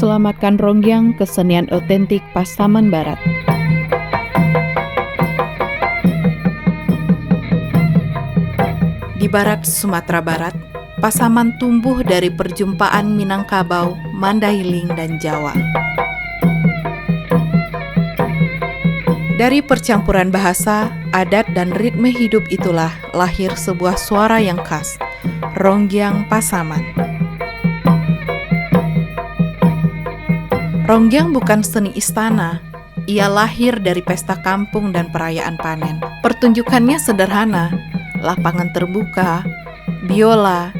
Selamatkan Rongyang, kesenian otentik Pasaman Barat. Di barat Sumatera Barat, Pasaman tumbuh dari perjumpaan Minangkabau, Mandailing, dan Jawa. Dari percampuran bahasa, adat, dan ritme hidup itulah lahir sebuah suara yang khas, Rongyang Pasaman. Rongyang bukan seni istana, ia lahir dari pesta kampung dan perayaan panen. Pertunjukannya sederhana, lapangan terbuka, biola,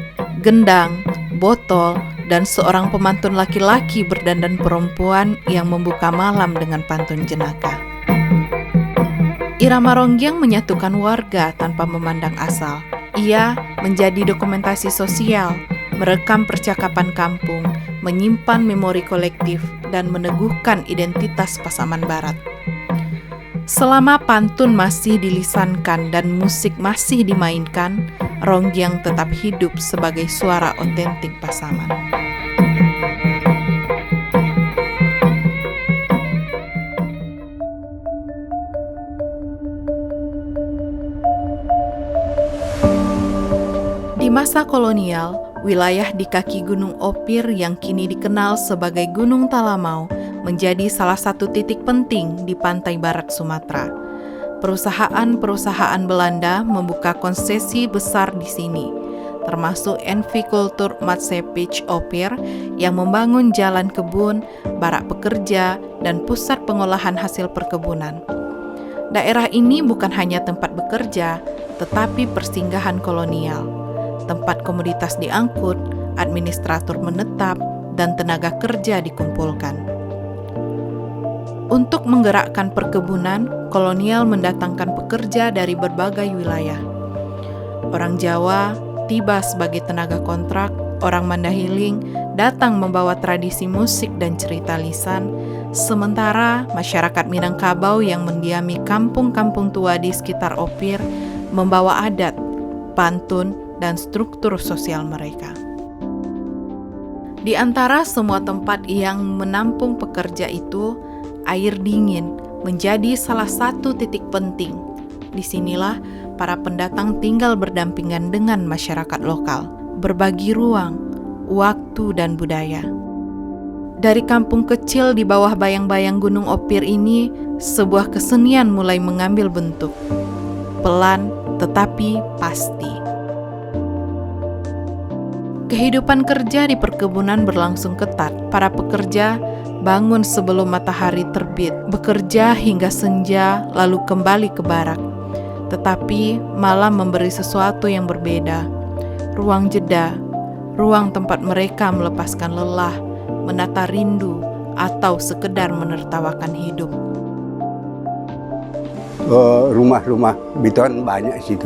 gendang, botol, dan seorang pemantun laki-laki berdandan perempuan yang membuka malam dengan pantun jenaka. Irama Rongyang menyatukan warga tanpa memandang asal. Ia menjadi dokumentasi sosial, merekam percakapan kampung, menyimpan memori kolektif, dan meneguhkan identitas Pasaman Barat. Selama pantun masih dilisankan dan musik masih dimainkan, Rongyang tetap hidup sebagai suara otentik Pasaman. Di masa kolonial, wilayah di kaki Gunung Opir yang kini dikenal sebagai Gunung Talamau menjadi salah satu titik penting di pantai barat Sumatera. Perusahaan-perusahaan Belanda membuka konsesi besar di sini, termasuk Envicultur Maatschappij Opir yang membangun jalan kebun, barak pekerja, dan pusat pengolahan hasil perkebunan. Daerah ini bukan hanya tempat bekerja, tetapi persinggahan kolonial, tempat komoditas diangkut, administrator menetap, dan tenaga kerja dikumpulkan. Untuk menggerakkan perkebunan, kolonial mendatangkan pekerja dari berbagai wilayah. Orang Jawa tiba sebagai tenaga kontrak, orang Mandailing datang membawa tradisi musik dan cerita lisan, sementara masyarakat Minangkabau yang mendiami kampung-kampung tua di sekitar Opir membawa adat, pantun, dan struktur sosial mereka. Di antara semua tempat yang menampung pekerja itu, air dingin menjadi salah satu titik penting. Disinilah para pendatang tinggal berdampingan dengan masyarakat lokal, berbagi ruang, waktu, dan budaya. Dari kampung kecil di bawah bayang-bayang Gunung Opir ini, sebuah kesenian mulai mengambil bentuk. Pelan tetapi pasti. Kehidupan kerja di perkebunan berlangsung ketat. Para pekerja bangun sebelum matahari terbit, bekerja hingga senja, lalu kembali ke barak. Tetapi malam memberi sesuatu yang berbeda. Ruang jeda, ruang tempat mereka melepaskan lelah, menata rindu, atau sekedar menertawakan hidup. Rumah-rumah beton banyak situ.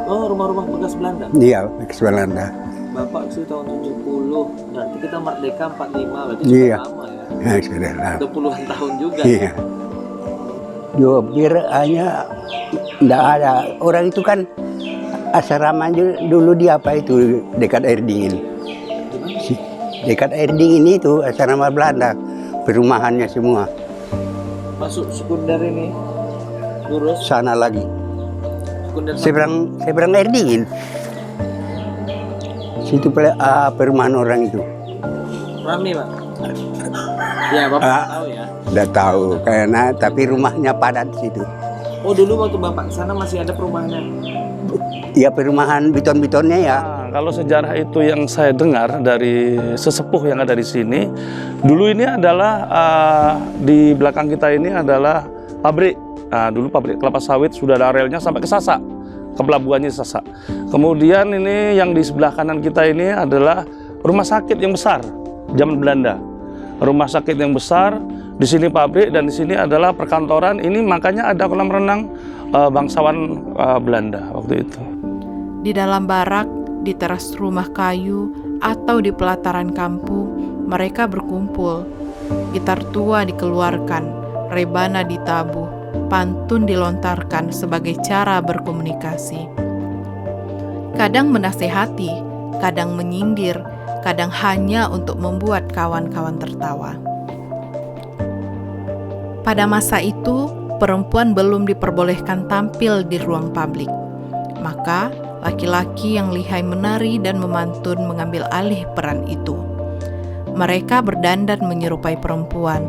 Oh, rumah-rumah bekas Belanda? Iya, bekas Belanda. Bapak itu tahun 70, nanti kita merdeka 45, berarti Iya. sudah lama ya? Ya, sudah lama. Udah puluhan tahun juga. Iya. Jopir hanya tidak ada. Orang itu kan asrama dulu di apa itu, dekat air dingin. Dekat air dingin itu asrama Belanda, perumahannya semua. Masuk sekunder ini, lurus Sana lagi, sekunder seberang air dingin. Situ perumahan orang itu. rame, Pak? Ya, Bapak tahu ya. Tidak tahu, karena tapi rumahnya padat situ. Oh, dulu waktu Bapak sana masih ada perumahannya? Ya perumahan beton-betonnya ya. Nah, kalau sejarah itu yang saya dengar dari sesepuh yang ada di sini, dulu ini adalah di belakang kita ini adalah pabrik. Nah, dulu pabrik kelapa sawit sudah ada relnya sampai ke Sasak, ke pelabuhannya Sasak. Kemudian ini yang di sebelah kanan kita ini adalah rumah sakit yang besar zaman Belanda. Rumah sakit yang besar, di sini pabrik dan di sini adalah perkantoran. Ini makanya ada kolam renang bangsawan Belanda waktu itu. Di dalam barak, di teras rumah kayu, atau di pelataran kampung, mereka berkumpul. Gitar tua dikeluarkan, rebana ditabuh, pantun dilontarkan sebagai cara berkomunikasi. Kadang menasehati, kadang menyindir, kadang hanya untuk membuat kawan-kawan tertawa. Pada masa itu, perempuan belum diperbolehkan tampil di ruang publik. Maka, laki-laki yang lihai menari dan memantun mengambil alih peran itu. Mereka berdandan menyerupai perempuan,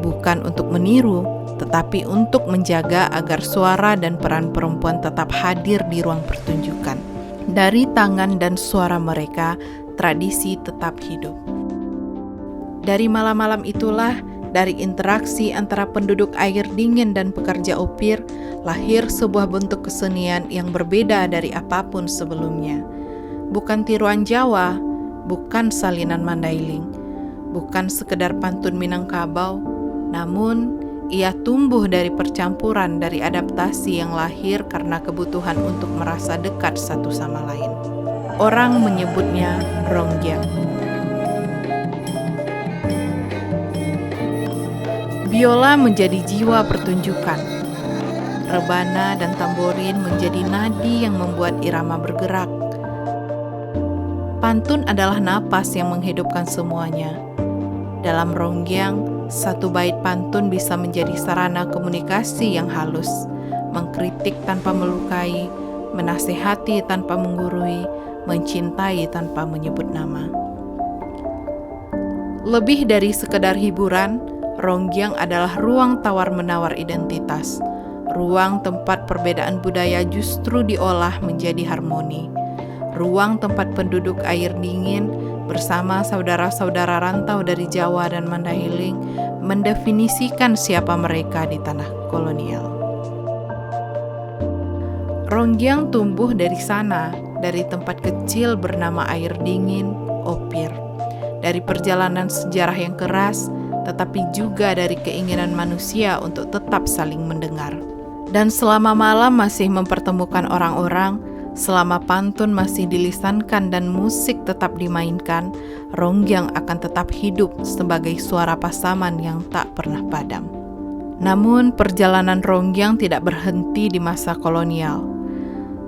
bukan untuk meniru, tetapi untuk menjaga agar suara dan peran perempuan tetap hadir di ruang pertunjukan. Dari tangan dan suara mereka, tradisi tetap hidup. Dari malam-malam itulah, dari interaksi antara penduduk air dingin dan pekerja upir, lahir sebuah bentuk kesenian yang berbeda dari apapun sebelumnya. Bukan tiruan Jawa, bukan salinan Mandailing, bukan sekedar pantun Minangkabau, namun ia tumbuh dari percampuran dari adaptasi yang lahir karena kebutuhan untuk merasa dekat satu sama lain. Orang menyebutnya ronggeng. Biola menjadi jiwa pertunjukan. Rebana dan tamborin menjadi nadi yang membuat irama bergerak. Pantun adalah napas yang menghidupkan semuanya. Dalam ronggeng, satu bait pantun bisa menjadi sarana komunikasi yang halus, mengkritik tanpa melukai, menasehati tanpa menggurui, mencintai tanpa menyebut nama. Lebih dari sekedar hiburan, ronggeng adalah ruang tawar-menawar identitas, ruang tempat perbedaan budaya justru diolah menjadi harmoni, ruang tempat penduduk air dingin bersama saudara-saudara rantau dari Jawa dan Mandailing mendefinisikan siapa mereka di tanah kolonial. Ronggeng tumbuh dari sana, dari tempat kecil bernama air dingin, Opir, dari perjalanan sejarah yang keras, tetapi juga dari keinginan manusia untuk tetap saling mendengar. Dan selama malam masih mempertemukan orang-orang, selama pantun masih dilisankan dan musik tetap dimainkan, ronggeng akan tetap hidup sebagai suara pasaman yang tak pernah padam. Namun perjalanan ronggeng tidak berhenti di masa kolonial.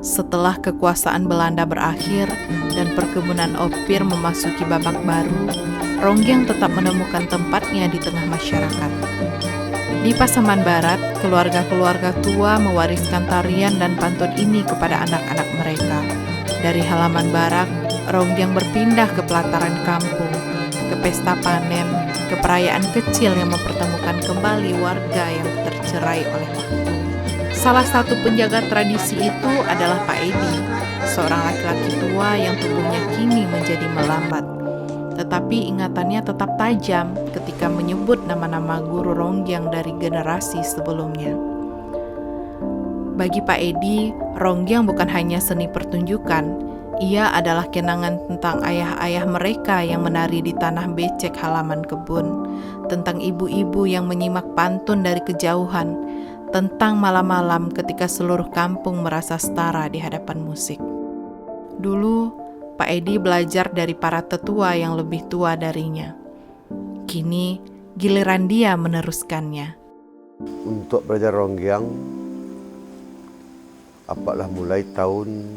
Setelah kekuasaan Belanda berakhir dan perkebunan opir memasuki babak baru, ronggeng tetap menemukan tempatnya di tengah masyarakat. Di Pasaman Barat, keluarga-keluarga tua mewariskan tarian dan pantun ini kepada anak-anak mereka. Dari halaman barak, ronggeng berpindah ke pelataran kampung, ke pesta panen, ke perayaan kecil yang mempertemukan kembali warga yang tercerai oleh waktu. Salah satu penjaga tradisi itu adalah Pak Edi, seorang laki-laki tua yang tubuhnya kini menjadi melambat. Tetapi ingatannya tetap tajam ketika menyebut nama-nama guru ronggeng dari generasi sebelumnya. Bagi Pak Edi, ronggeng bukan hanya seni pertunjukan, ia adalah kenangan tentang ayah-ayah mereka yang menari di tanah becek halaman kebun, tentang ibu-ibu yang menyimak pantun dari kejauhan, tentang malam-malam ketika seluruh kampung merasa setara di hadapan musik. Dulu, Pak Edi belajar dari para tetua yang lebih tua darinya. Kini, giliran dia meneruskannya. Untuk belajar ronggeng, apalah mulai tahun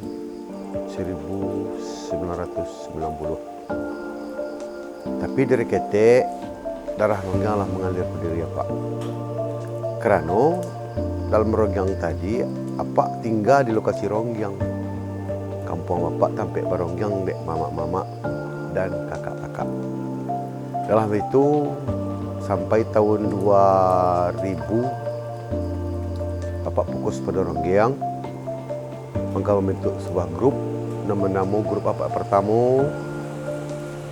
1990. Tapi dari ketek, darah ronggeng lah mengalir ke diri apa. Kerana dalam ronggeng tadi, apa tinggal di lokasi ronggeng. Kampung bapak sampai baronggeng dek mama-mama dan kakak-kakak. Dalam itu sampai tahun 2000 bapak fokus pada ronggeng. Maka membentuk sebuah grup, nama grup bapak pertama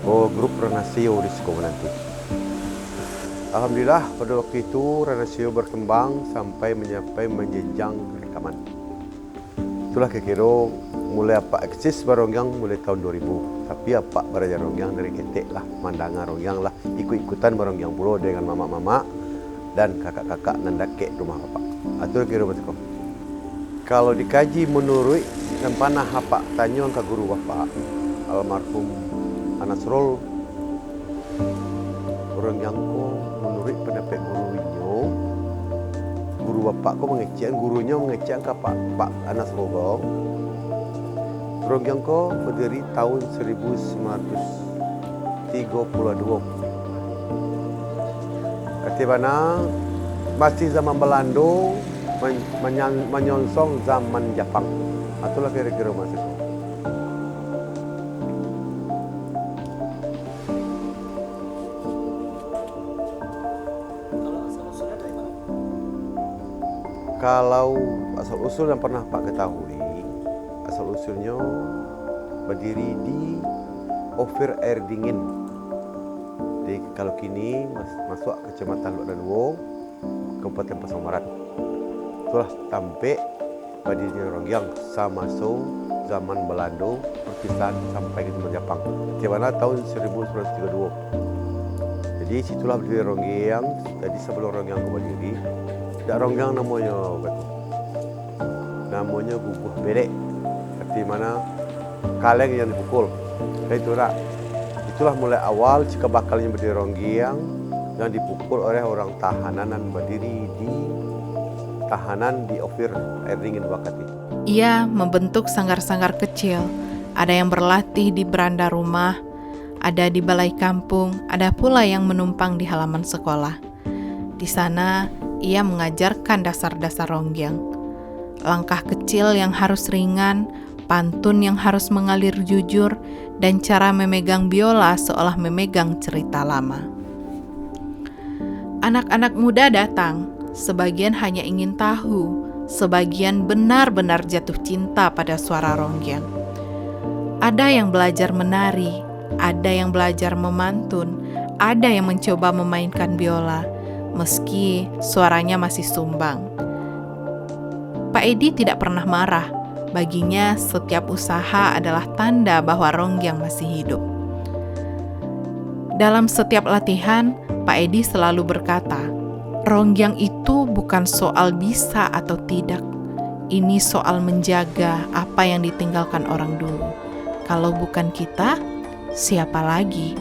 grup Renasio di sekolah nanti. Alhamdulillah pada waktu itu Renasio berkembang sampai menjenjang rekaman. Itulah kira-kira mulai apa eksis baronggeng mulai tahun 2000. Tapi apa belajar ronggeng dari ketek lah, mandangan ronggeng lah, ikut-ikutan baronggeng pula dengan mama-mama dan kakak-kakak nandake rumah bapak. Atur kira betul. Kalau dikaji menurut dan panah apa tanya ke guru bapak almarhum Anasrul, ronggeng ko menurut pendapat guru bapak ko gurunya mengecek ke Pak Anasrul. Ronggeng ko berdiri tahun 1900 1932. Ketika masih zaman Belanda menyongsong zaman Jepang. Itulah kira-kira masa itu. Kalau asal usul yang pernah Pak ketahui, asal usulnya berdiri di Ofir Air Dingin. Jadi kalau kini masuk Kecamatan Lok Danuwo, Kabupaten Pasang Barat. Itulah sampai berdirinya Rongyang sama zaman Belanda perpisahan sampai ke zaman Jepang. Di mana tahun 1932. Jadi situlah berdiri Rongyang. Jadi sebelum Rongyang berdiri, ada Rongyang namanya guguh bedek, di mana kaleng yang dipukul. Itulah mulai awal jika bakalnya berdiri Rongyang yang dipukul oleh orang tahanan dan berdiri di tahanan di Ofir Air Dingin Wakati. Ia membentuk sanggar-sanggar kecil. Ada yang berlatih di beranda rumah, ada di balai kampung, ada pula yang menumpang di halaman sekolah. Di sana ia mengajarkan dasar-dasar Rongyang. Langkah kecil yang harus ringan, pantun yang harus mengalir jujur, dan cara memegang biola seolah memegang cerita lama. Anak-anak muda datang, sebagian hanya ingin tahu, sebagian benar-benar jatuh cinta pada suara Rongyang. Ada yang belajar menari, ada yang belajar memantun, ada yang mencoba memainkan biola, meski suaranya masih sumbang. Pak Edi tidak pernah marah. Baginya setiap usaha adalah tanda bahwa Rongyang masih hidup. Dalam setiap latihan, Pak Edi selalu berkata, Rongyang itu bukan soal bisa atau tidak. Ini soal menjaga apa yang ditinggalkan orang dulu. Kalau bukan kita, siapa lagi?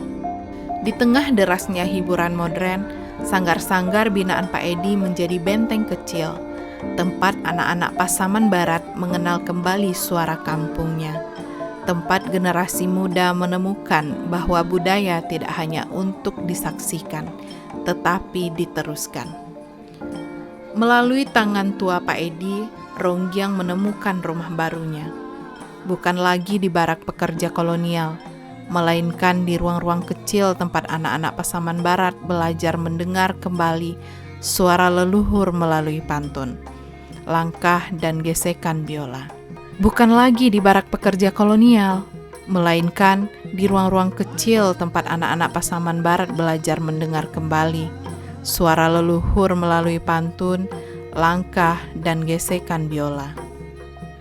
Di tengah derasnya hiburan modern, sanggar-sanggar binaan Pak Edi menjadi benteng kecil, tempat anak-anak Pasaman Barat mengenal kembali suara kampungnya. Tempat generasi muda menemukan bahwa budaya tidak hanya untuk disaksikan, tetapi diteruskan. Melalui tangan tua Pak Edi, Rongyang menemukan rumah barunya. Bukan lagi di barak pekerja kolonial, melainkan di ruang-ruang kecil tempat anak-anak Pasaman Barat belajar mendengar kembali suara leluhur melalui pantun, langkah dan gesekan biola. Bukan lagi di barak pekerja kolonial, melainkan di ruang-ruang kecil tempat anak-anak Pasaman Barat belajar mendengar kembali suara leluhur melalui pantun, langkah dan gesekan biola.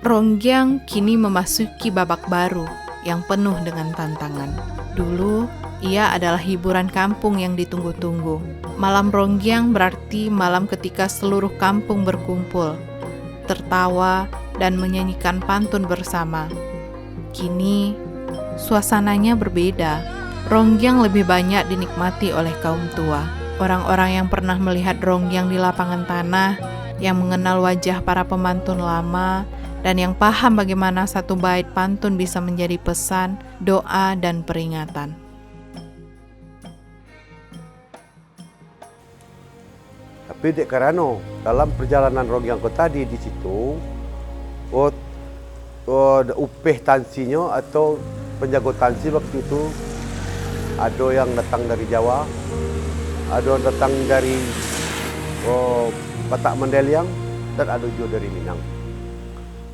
Rongyang kini memasuki babak baru yang penuh dengan tantangan. Dulu, ia adalah hiburan kampung yang ditunggu-tunggu. Malam Rongyang berarti malam ketika seluruh kampung berkumpul, tertawa, dan menyanyikan pantun bersama. Kini, suasananya berbeda. Rongyang lebih banyak dinikmati oleh kaum tua. Orang-orang yang pernah melihat Rongyang di lapangan tanah, yang mengenal wajah para pemantun lama, dan yang paham bagaimana satu bait pantun bisa menjadi pesan, doa, dan peringatan. Tapi Dek Karano, dalam perjalanan Rongyang tadi di situ, upeh tansinya atau penjago tansi waktu itu, ada yang datang dari Jawa, ada yang datang dari Batak Mandeliang, dan ada juga dari Minang.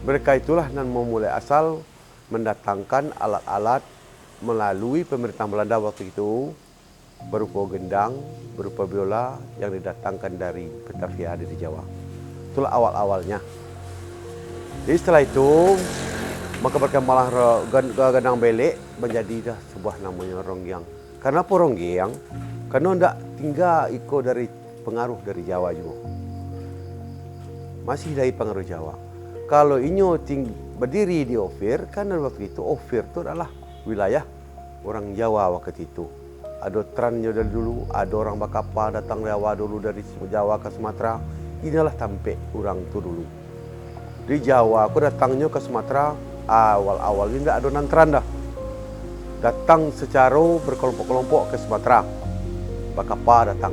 Mereka itulah yang memulai asal mendatangkan alat-alat melalui pemerintah Belanda waktu itu, berupa gendang, berupa biola yang didatangkan dari Batavia dari Jawa. Itulah awal-awalnya. Jadi setelah itu, maka berkembanglah gendang belek menjadi sebuah namanya Rongyang. Kenapa Rongyang? Karena tidak tinggal ikut dari pengaruh dari Jawa juga. Masih dari pengaruh Jawa. Kalau Inyo berdiri di Ofir, karena waktu itu Ofir itu adalah wilayah orang Jawa waktu itu. Ada trannya dari dulu, ada orang bakapa datang Jawa dulu dari Jawa ke Sumatera. Inilah tampe orang itu dulu. Di Jawa, aku datangnya ke Sumatera, awal-awal ini tidak ada nantran dah. datang secara berkelompok-kelompok ke Sumatera. Bakapa datang,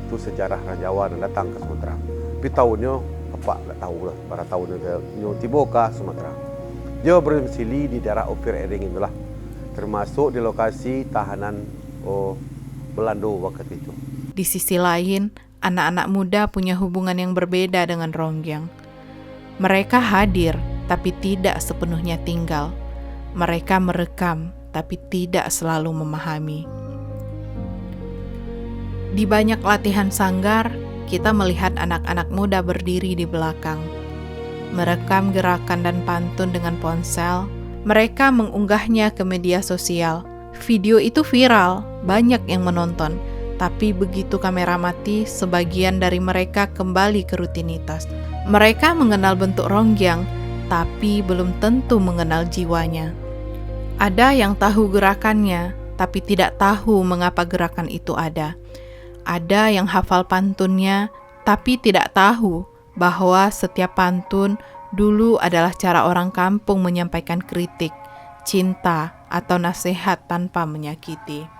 itu sejarah Rajawan datang ke Sumatera. Tapi tahunnya apa nggak tahu lah, para tahunnya tiba ke Sumatera. Dia berdomisili di daerah Ophir Ering itulah, termasuk di lokasi tahanan Belanda waktu itu. Di sisi lain, anak-anak muda punya hubungan yang berbeda dengan Rongyang. Mereka hadir, tapi tidak sepenuhnya tinggal. Mereka merekam, tapi tidak selalu memahami. Di banyak latihan sanggar, kita melihat anak-anak muda berdiri di belakang, merekam gerakan dan pantun dengan ponsel. Mereka mengunggahnya ke media sosial. Video itu viral, banyak yang menonton. Tapi begitu kamera mati, sebagian dari mereka kembali ke rutinitas. Mereka mengenal bentuk Rongyang, tapi belum tentu mengenal jiwanya. Ada yang tahu gerakannya, tapi tidak tahu mengapa gerakan itu ada. Ada yang hafal pantunnya, tapi tidak tahu bahwa setiap pantun dulu adalah cara orang kampung menyampaikan kritik, cinta, atau nasihat tanpa menyakiti.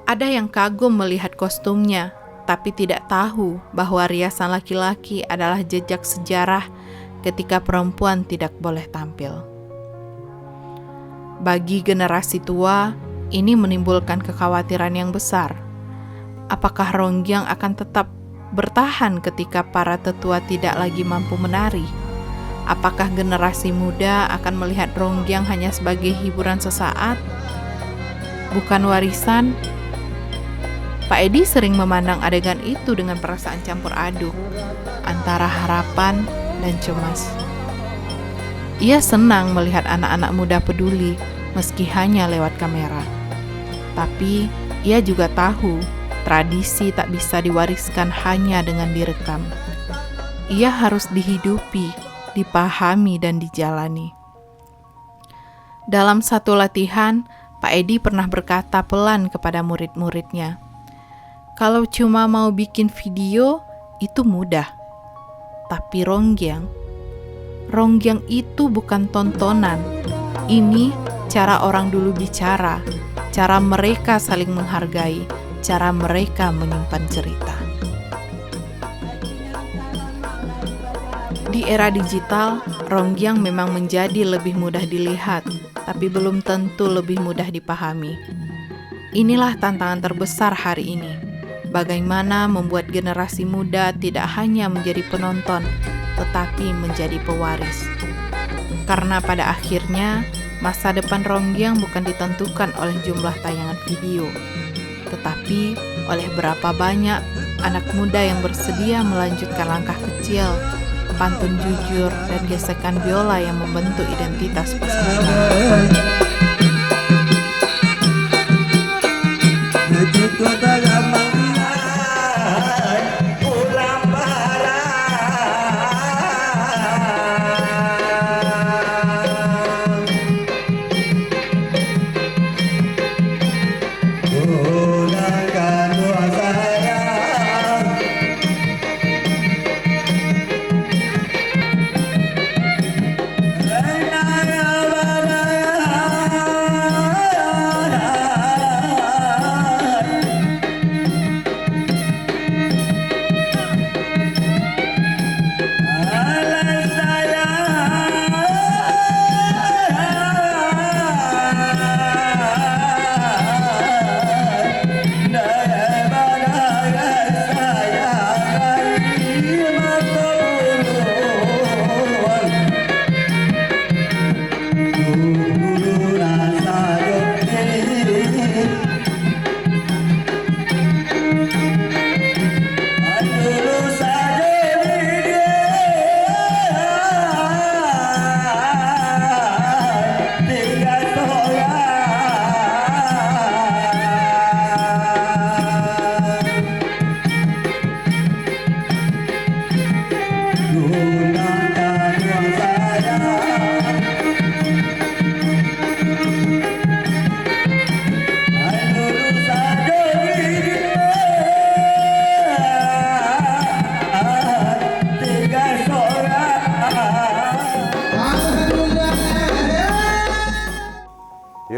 Ada yang kagum melihat kostumnya, tapi tidak tahu bahwa riasan laki-laki adalah jejak sejarah ketika perempuan tidak boleh tampil. Bagi generasi tua, ini menimbulkan kekhawatiran yang besar. Apakah Rongyang akan tetap bertahan ketika para tetua tidak lagi mampu menari? Apakah generasi muda akan melihat Rongyang hanya sebagai hiburan sesaat, bukan warisan? Pak Edi sering memandang adegan itu dengan perasaan campur aduk antara harapan dan cemas. Ia senang melihat anak-anak muda peduli meski hanya lewat kamera. Tapi ia juga tahu tradisi tak bisa diwariskan hanya dengan direkam. Ia harus dihidupi, dipahami, dan dijalani. Dalam satu latihan, Pak Edi pernah berkata pelan kepada murid-muridnya, "Kalau cuma mau bikin video, itu mudah. Tapi Rongyang itu bukan tontonan. Ini cara orang dulu bicara, cara mereka saling menghargai, cara mereka menyimpan cerita." Di era digital, Rongyang memang menjadi lebih mudah dilihat, tapi belum tentu lebih mudah dipahami. Inilah tantangan terbesar hari ini. Bagaimana membuat generasi muda tidak hanya menjadi penonton, tetapi menjadi pewaris. Karena pada akhirnya, masa depan Rongyang bukan ditentukan oleh jumlah tayangan video, tetapi oleh berapa banyak anak muda yang bersedia melanjutkan langkah kecil, pantun jujur, dan gesekan biola yang membentuk identitas pasangan.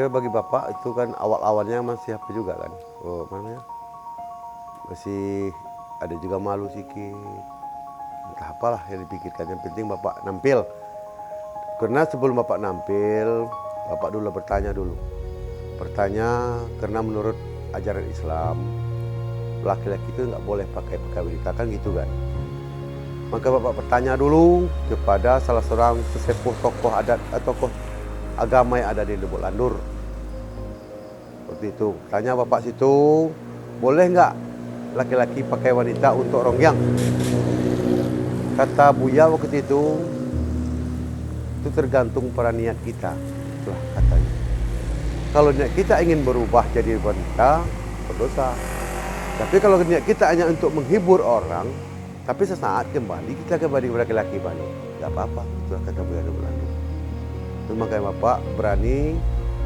kira bagi Bapak itu kan awal-awalnya masih apa juga kan? Oh, mana ya? Masih ada juga malu sedikit. Entah apalah yang dipikirkan. Yang penting Bapak nampil. Karena sebelum Bapak nampil, Bapak dulu bertanya dulu. Bertanya karena menurut ajaran Islam, laki-laki itu nggak boleh pakai wanita kan gitu kan. Maka Bapak bertanya dulu kepada salah seorang sesepuh tokoh adat atau tokoh agama yang ada di Lubuk Landur. Seperti itu. Tanya Bapak situ, boleh nggak laki-laki pakai wanita untuk rongyang? Kata Buya waktu itu tergantung pada niat kita. Itulah katanya. Kalau niat kita ingin berubah jadi wanita, berdosa. Tapi kalau niat kita hanya untuk menghibur orang, tapi sesaat kembali kita kembali laki-laki balik, nggak apa-apa. Itulah kata Buya Lubuk Landur. Makanya Bapak berani,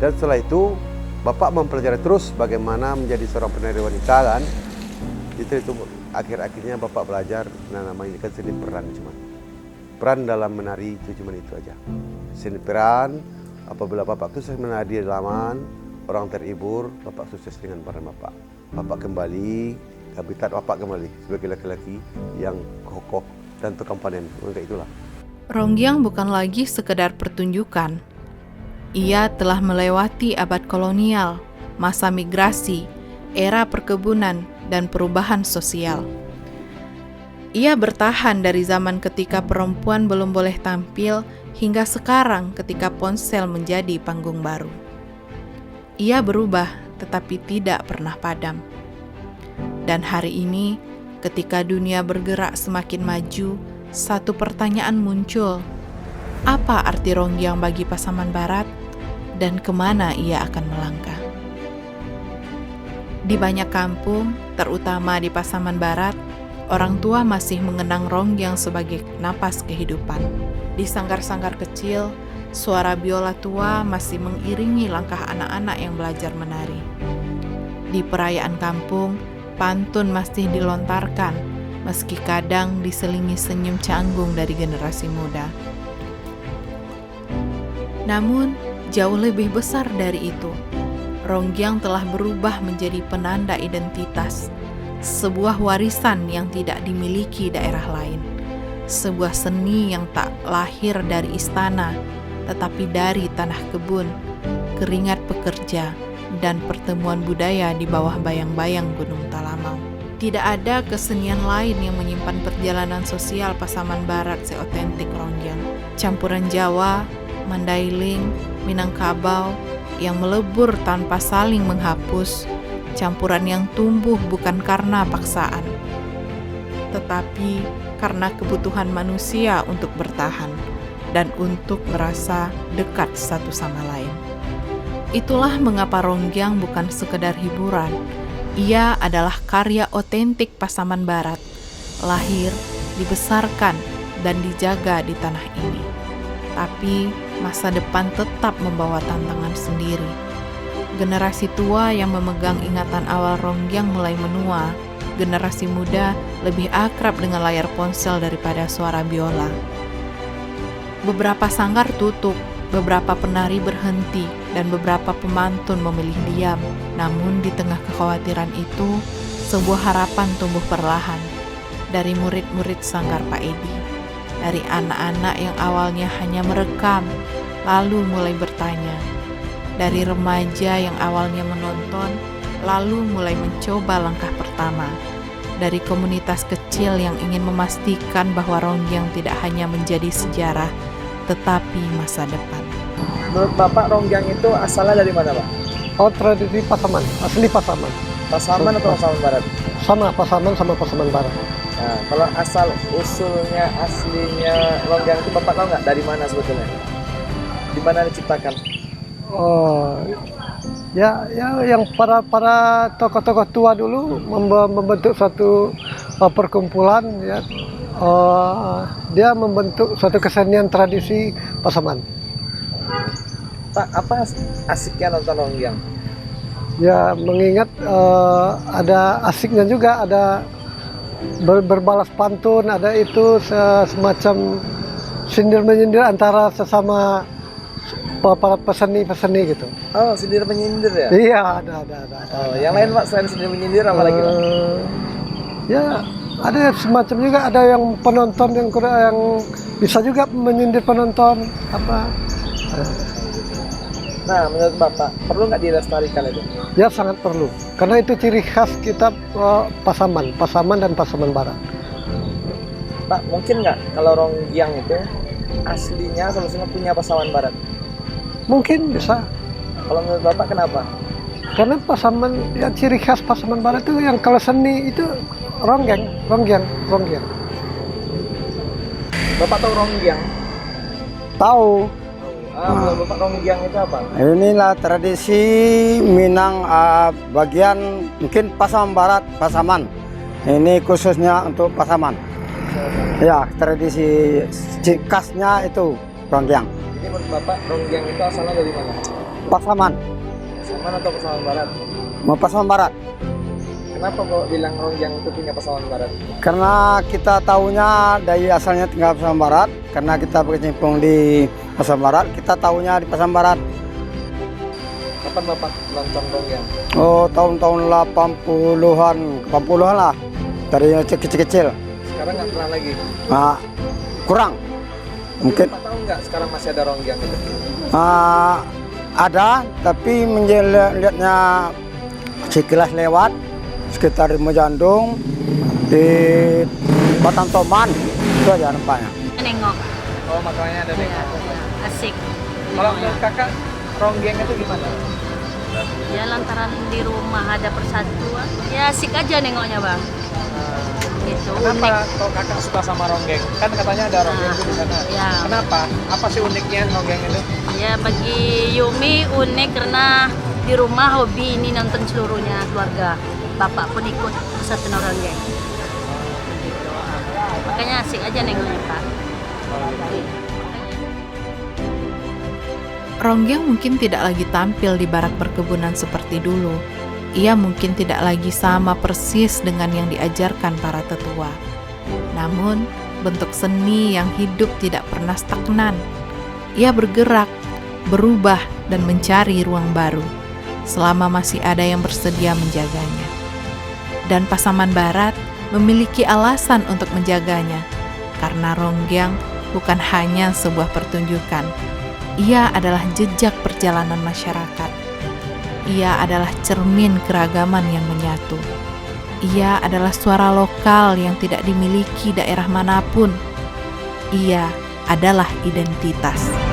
dan setelah itu Bapak mempelajari terus bagaimana menjadi seorang penari wanita kan. Itu akhir-akhirnya Bapak belajar, namanya kan seni peran cuma. Peran dalam menari itu cuma itu aja. Seni peran, apabila Bapak sukses menari di halaman, orang terhibur, Bapak sukses dengan peran Bapak. Bapak kembali, habitat Bapak kembali sebagai laki-laki yang kokoh dan terkompanen. Maka itulah. Rongyang bukan lagi sekedar pertunjukan. Ia telah melewati abad kolonial, masa migrasi, era perkebunan, dan perubahan sosial. Ia bertahan dari zaman ketika perempuan belum boleh tampil hingga sekarang ketika ponsel menjadi panggung baru. Ia berubah tetapi tidak pernah padam. Dan hari ini, ketika dunia bergerak semakin maju, satu pertanyaan muncul. Apa arti rongyang bagi Pasaman Barat dan kemana ia akan melangkah? Di banyak kampung, terutama di Pasaman Barat, orang tua masih mengenang rongyang sebagai napas kehidupan. Di sanggar-sanggar kecil, suara biola tua masih mengiringi langkah anak-anak yang belajar menari. Di perayaan kampung, pantun masih dilontarkan, meski kadang diselingi senyum canggung dari generasi muda. Namun, jauh lebih besar dari itu, rongyang telah berubah menjadi penanda identitas, sebuah warisan yang tidak dimiliki daerah lain, sebuah seni yang tak lahir dari istana, tetapi dari tanah kebun, keringat pekerja, dan pertemuan budaya di bawah bayang-bayang Gunung Talamau. Tidak ada kesenian lain yang menyimpan perjalanan sosial Pasaman Barat seotentik rongyang. Campuran Jawa, Mandailing, Minangkabau yang melebur tanpa saling menghapus, campuran yang tumbuh bukan karena paksaan, tetapi karena kebutuhan manusia untuk bertahan dan untuk merasa dekat satu sama lain. Itulah mengapa rongyang bukan sekedar hiburan. Ia adalah karya otentik Pasaman Barat, lahir, dibesarkan, dan dijaga di tanah ini. Tapi masa depan tetap membawa tantangan sendiri. Generasi tua yang memegang ingatan awal rongyang mulai menua. Generasi muda lebih akrab dengan layar ponsel daripada suara biola. Beberapa sanggar tutup, beberapa penari berhenti, dan beberapa pemantun memilih diam. Namun di tengah kekhawatiran itu, sebuah harapan tumbuh perlahan. Dari murid-murid sanggar Pak Edi, dari anak-anak yang awalnya hanya merekam, lalu mulai bertanya. Dari remaja yang awalnya menonton, lalu mulai mencoba langkah pertama. Dari komunitas kecil yang ingin memastikan bahwa rongyang tidak hanya menjadi sejarah, tetapi masa depan. Menurut Bapak, rongyang itu asalnya dari mana, Pak? Oh, tradisi Pasaman, asli Pasaman. Pasaman atau Pasaman Barat? Sama Pasaman sama Pasaman Barat. Nah, kalau asal usulnya aslinya rongyang itu Bapak tahu nggak dari mana sebetulnya? Di mana diciptakan? Oh, ya yang para tokoh-tokoh tua dulu membentuk suatu perkumpulan, ya. Dia membentuk suatu kesenian tradisi Pasaman. Pak, apa asiknya nonton rongyang? Ya, mengingat ada asiknya juga, ada berbalas pantun, ada itu semacam sindir-menyindir antara sesama para peseni gitu. Oh, sindir menyindir ya? Iya, ada. Oh, yang lain Pak selain sindir menyindir apa lagi Pak? Ya, ada semacam juga, ada yang penonton yang bisa juga menyindir penonton apa. Nah, menurut Bapak, perlu nggak dilestarikan itu? Ya sangat perlu, karena itu ciri khas kita Pasaman dan Pasaman Barat. Pak, mungkin nggak kalau Ronggiang itu aslinya solusinya punya Pasaman Barat? Mungkin bisa, Kalau menurut Bapak kenapa? karena Pasaman, ya ciri khas Pasaman Barat itu yang kalau seni itu Ronggiang. Bapak tahu Ronggiang? Tahu. Menurut Bapak Ronggiang itu apa? Inilah tradisi Minang bagian mungkin Pasaman Barat, Pasaman. Ini khususnya untuk Pasaman. Ya, tradisi khasnya itu Ronggiang. Jadi menurut Bapak Ronggiang itu asalnya dari mana? Pasaman, Pasaman atau Pasaman Barat? mau Pasaman Barat. Kenapa kok bilang Ronggiang itu punya Pasaman Barat? Karena kita tahunya dari asalnya tinggal Pasaman Barat, karena kita berkecimpung di Pasaman Barat, kita tahunya di Pasaman Barat. Kapan Bapak nonton Ronggiang? Oh, tahun-tahun 80-an lah, dari kecil-kecil. Sekarang nggak pernah lagi. Nah, kurang. Mungkin Bapak tahu nggak sekarang masih ada Ronggiang itu? ada, tapi lihatnya sekilas lewat sekitar Mojandung di Batang Toman, itu aja nampaknya. Nengok, Oh, makanya ada ya, nengok. asik. Kalau menurut kakak, Ronggiang itu gimana? Ya lantaran di rumah ada persatuan, ya asik aja nengoknya bang. Gitu. Kenapa kok kakak suka sama Ronggiang? Kan katanya ada Ronggiang itu di sana. Ya. Kenapa? Apa sih uniknya Ronggiang itu? Ya bagi Yumi unik karena di rumah hobi ini nonton seluruhnya keluarga. Bapak pun ikut persatuan Ronggiang. Gitu. Makanya asik aja nengoknya pak. Ronggiang mungkin tidak lagi tampil di barak perkebunan seperti dulu. Ia mungkin tidak lagi sama persis dengan yang diajarkan para tetua. Namun, bentuk seni yang hidup tidak pernah stagnan. Ia bergerak, berubah, dan mencari ruang baru, selama masih ada yang bersedia menjaganya. Dan Pasaman Barat memiliki alasan untuk menjaganya, karena Ronggiang bukan hanya sebuah pertunjukan. Ia adalah jejak perjalanan masyarakat. Ia adalah cermin keragaman yang menyatu. Ia adalah suara lokal yang tidak dimiliki daerah manapun. Ia adalah identitas.